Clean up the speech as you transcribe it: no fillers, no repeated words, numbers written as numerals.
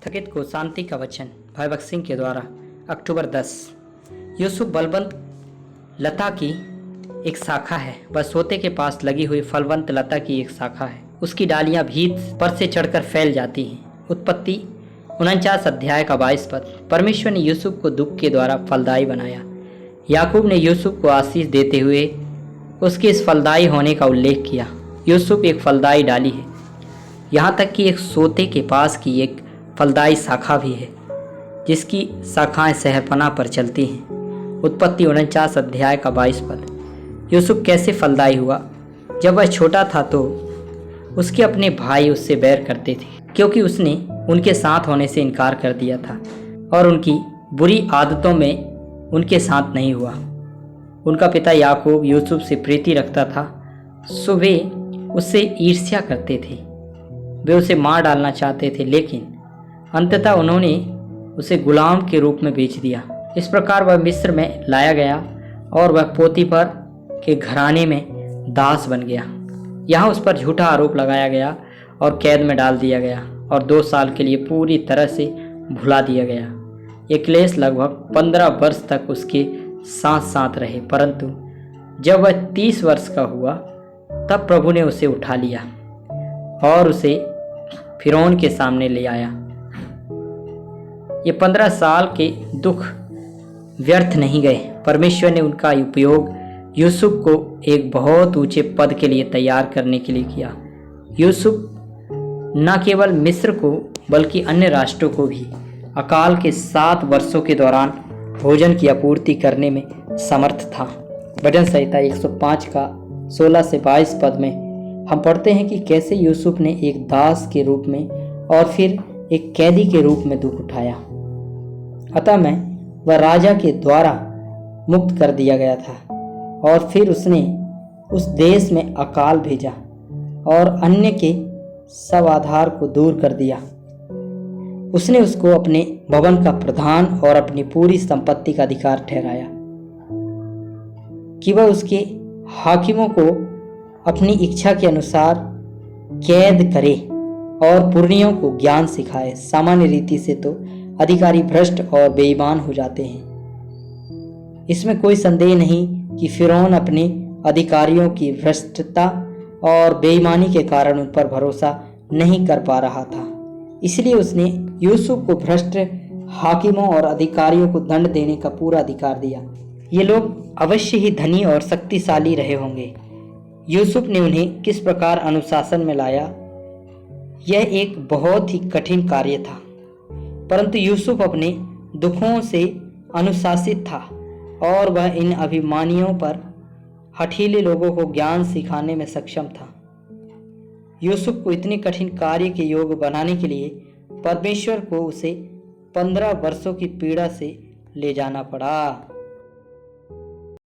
थकित को शांति का वचन भाई भगत सिंह के द्वारा अक्टूबर 10। यूसुफ बलवंत लता की एक शाखा है। वह सोते के पास लगी हुई फलवंत लता की एक शाखा है। उसकी डालियां भीत पर से चढ़कर फैल जाती हैं। उत्पत्ति 49 अध्याय का 22 पद। परमेश्वर ने यूसुफ को दुख के द्वारा फलदायी बनाया। याकूब ने यूसुफ को आशीष देते हुए उसके इस फलदायी होने का उल्लेख किया। यूसुफ एक फलदायी डाली है, यहाँ तक कि एक सोते के पास की एक फलदायी शाखा भी है जिसकी शाखाएं सहपना पर चलती हैं। उत्पत्ति 49 अध्याय का 22 पद। यूसुफ कैसे फलदायी हुआ? जब वह छोटा था तो उसके अपने भाई उससे बैर करते थे क्योंकि उसने उनके साथ होने से इनकार कर दिया था और उनकी बुरी आदतों में उनके साथ नहीं हुआ। उनका पिता याकूब यूसुफ से प्रीति रखता था, सो वे उससे ईर्ष्या करते थे। वे उसे मार डालना चाहते थे, लेकिन अंततः उन्होंने उसे गुलाम के रूप में बेच दिया। इस प्रकार वह मिस्र में लाया गया और वह पोतीफर के घराने में दास बन गया। यहाँ उस पर झूठा आरोप लगाया गया और कैद में डाल दिया गया और 2 साल के लिए पूरी तरह से भुला दिया गया। ये क्लेश लगभग 15 वर्ष तक उसके साथ साथ रहे, परंतु जब वह 30 वर्ष का हुआ तब प्रभु ने उसे उठा लिया और उसे फिरौन के सामने ले आया। ये 15 साल के दुख व्यर्थ नहीं गए। परमेश्वर ने उनका उपयोग यूसुफ को एक बहुत ऊंचे पद के लिए तैयार करने के लिए किया। यूसुफ न केवल मिस्र को बल्कि अन्य राष्ट्रों को भी अकाल के 7 वर्षों के दौरान भोजन की आपूर्ति करने में समर्थ था। भजन संहिता 105 का 16 से 22 पद में हम पढ़ते हैं कि कैसे यूसुफ ने एक दास के रूप में और फिर एक कैदी के रूप में दुख उठाया। अतः में वह राजा के द्वारा मुक्त कर दिया गया था और फिर उसने उस देश में अकाल भेजा और अन्य के सब आधार को दूर कर दिया। उसने उसको अपने भवन का प्रधान और अपनी पूरी संपत्ति का अधिकार ठहराया कि वह उसके हाकिमों को अपनी इच्छा के अनुसार कैद करे और पुरनियों को ज्ञान सिखाए। सामान्य रीति से तो अधिकारी भ्रष्ट और बेईमान हो जाते हैं। इसमें कोई संदेह नहीं कि फिरौन अपने अधिकारियों की भ्रष्टता और बेईमानी के कारण उन पर भरोसा नहीं कर पा रहा था। इसलिए उसने यूसुफ को भ्रष्ट हाकिमों और अधिकारियों को दंड देने का पूरा अधिकार दिया। ये लोग अवश्य ही धनी और शक्तिशाली रहे होंगे। यूसुफ ने उन्हें किस प्रकार अनुशासन में लाया, यह एक बहुत ही कठिन कार्य था, परंतु यूसुफ अपने दुखों से अनुशासित था और वह इन अभिमानियों पर हठीले लोगों को ज्ञान सिखाने में सक्षम था। यूसुफ को इतने कठिन कार्य के योग्य बनाने के लिए परमेश्वर को उसे 15 वर्षों की पीड़ा से ले जाना पड़ा।